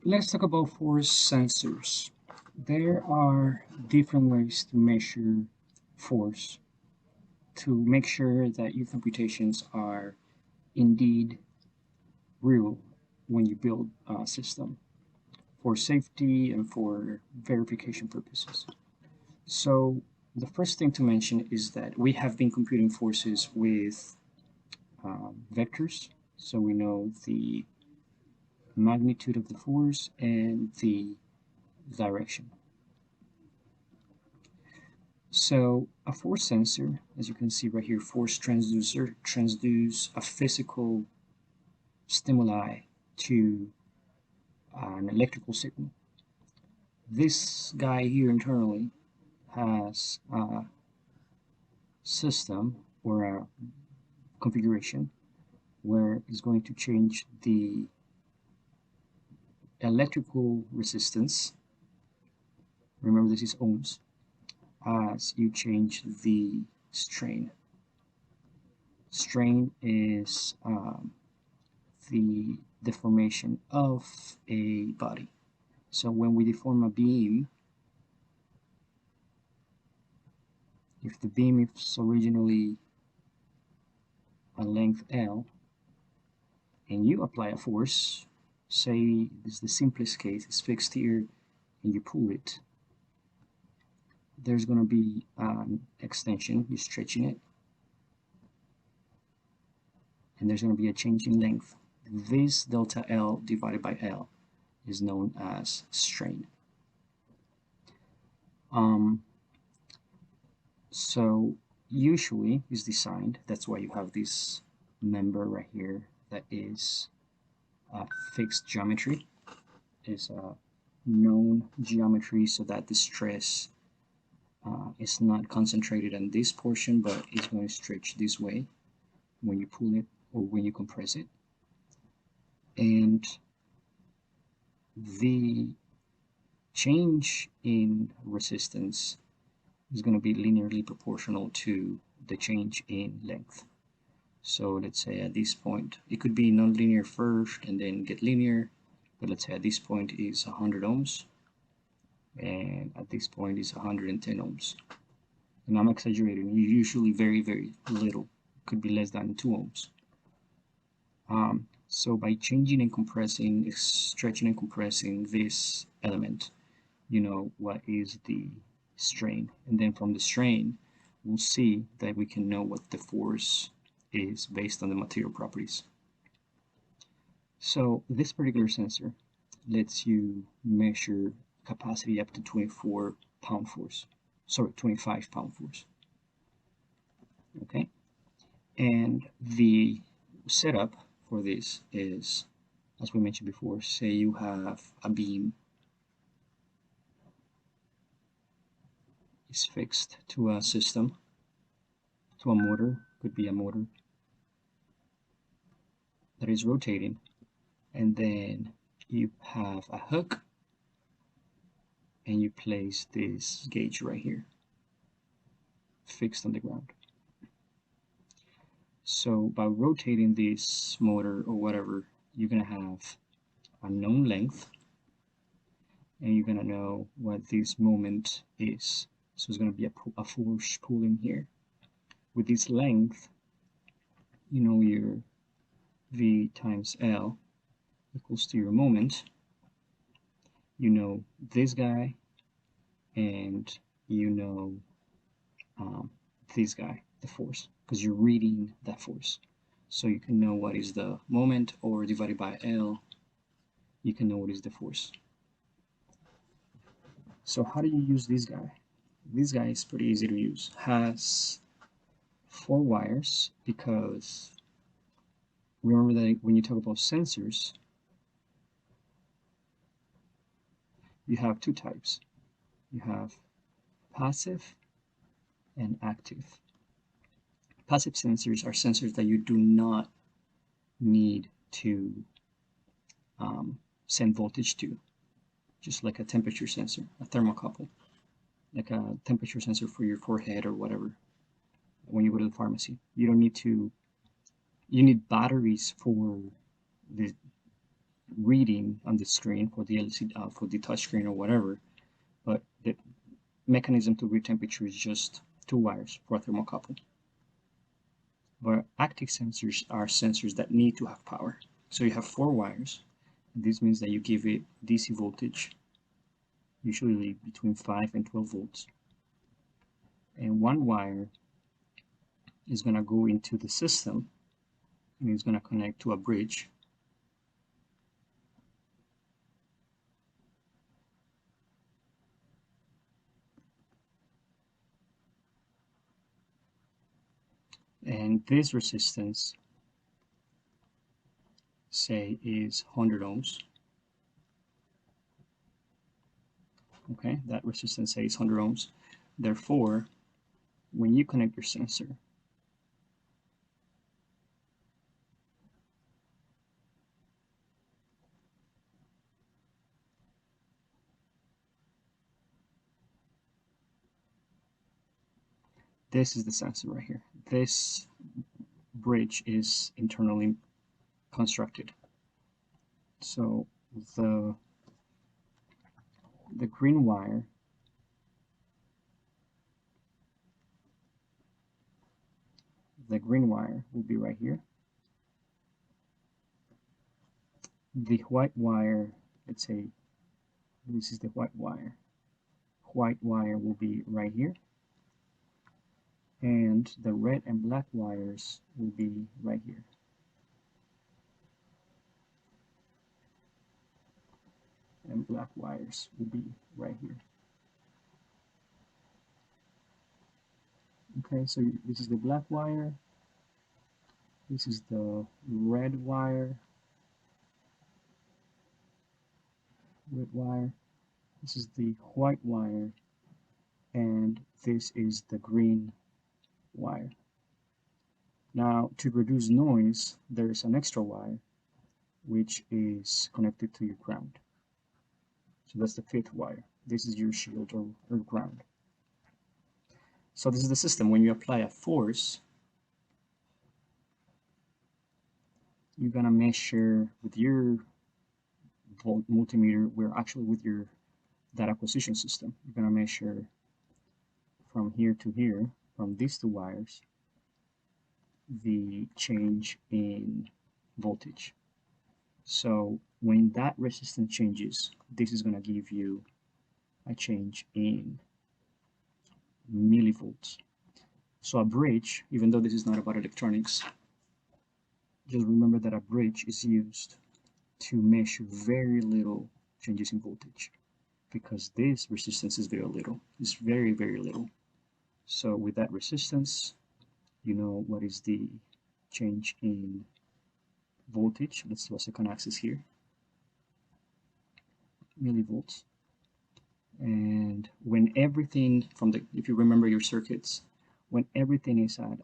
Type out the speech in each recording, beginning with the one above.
Let's talk about force sensors. There are different ways to measure force to make sure that your computations are indeed real when you build a system for safety and for verification purposes. So the first thing to mention is that we have been computing forces with vectors. So we know the magnitude of the force and the direction. So a force sensor, as you can see right here, force transducer transduce a physical stimuli to an electrical signal. This guy here internally has a system or a configuration where it's going to change the electrical resistance. Remember, this is ohms, as you change the strain. Strain is the deformation of a body. So when we deform a beam, if the beam is originally a length L, and you apply a force, say this is the simplest case, it's fixed here, and you pull it, there's going to be an extension, you're stretching it, and there's going to be a change in length. This delta L divided by L is known as strain. So usually is designed, that's why you have this member right here that is a fixed geometry, is a known geometry, so that the stress is not concentrated on this portion, but it's going to stretch this way when you pull it or when you compress it. And the change in resistance is going to be linearly proportional to the change in length. So let's say at this point, it could be nonlinear first and then get linear, but let's say at this point is 100 ohms, and at this point is 110 ohms. And I'm exaggerating, usually very, very little, could be less than 2 ohms. So by changing and compressing, stretching and compressing this element, you know what is the strain, and then from the strain we'll see that we can know what the force is based on the material properties. So this particular sensor lets you measure capacity up to 24 pound force, sorry, 25 pound force. Okay, and the setup for this is, as we mentioned before, say you have a beam is fixed to a system, to a motor, could be a motor that is rotating, and then you have a hook and you place this gauge right here fixed on the ground. So by rotating this motor or whatever, you're gonna have a known length and you're gonna know what this moment is. So it's gonna be a force pulling here. With this length, you know your V times L equals to your moment. You know this guy, and you know this guy, the force, because you're reading that force. So you can know what is the moment, or divided by L, you can know what is the force. So how do you use this guy? This guy is pretty easy to use. Has 4 wires, because remember that when you talk about sensors, you have 2 types. You have passive and active. Passive sensors are sensors that you do not need to send voltage to, just like a temperature sensor, a thermocouple, like a temperature sensor for your forehead or whatever. When you go to the pharmacy, you don't need to, you need batteries for the reading on the screen for the LCD, for the touch screen or whatever, but the mechanism to read temperature is just two wires for a thermocouple. But active sensors are sensors that need to have power. So you have four wires. This means that you give it DC voltage, usually between 5 and 12 volts. And one wire is going to go into the system and it's going to connect to a bridge. And this resistance, say, is 100 ohms. Okay, that resistance, say, is 100 ohms. Therefore, when you connect your sensor, this is the sensor right here. This bridge is internally constructed. So the green wire will be right here. The white wire, let's say this is the white wire. White wire will be right here. And the red and black wires will be right here. And black wires will be right here. Okay, so this is the black wire. This is the red wire. Red wire. This is the white wire. And this is the green wire. Now, to reduce noise, there's an extra wire which is connected to your ground. So that's the fifth wire. This is your shield or ground. So this is the system. When you apply a force, you're gonna measure with your volt multimeter. We're actually with your data acquisition system. You're gonna measure from here to here, from these two wires, the change in voltage. So when that resistance changes, this is going to give you a change in millivolts. So a bridge, even though this is not about electronics, just remember that a bridge is used to measure very little changes in voltage, because this resistance is very little. It's very, very little. So with that resistance, you know what is the change in voltage. Let's do a second axis here, millivolts. And when everything from the, if you remember your circuits, when everything is at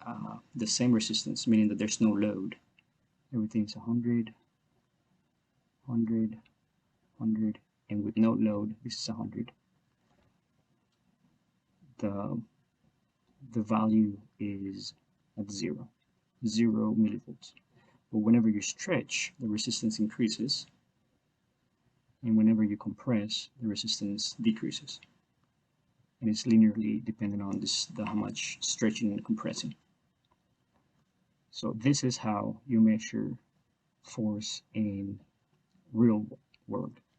the same resistance, meaning that there's no load, everything's 100, 100, 100, and with no load, this is 100. The value is at 0 millivolts. But whenever you stretch, the resistance increases, and whenever you compress, the resistance decreases. And it's linearly dependent on how much stretching and compressing. So this is how you measure force in real world.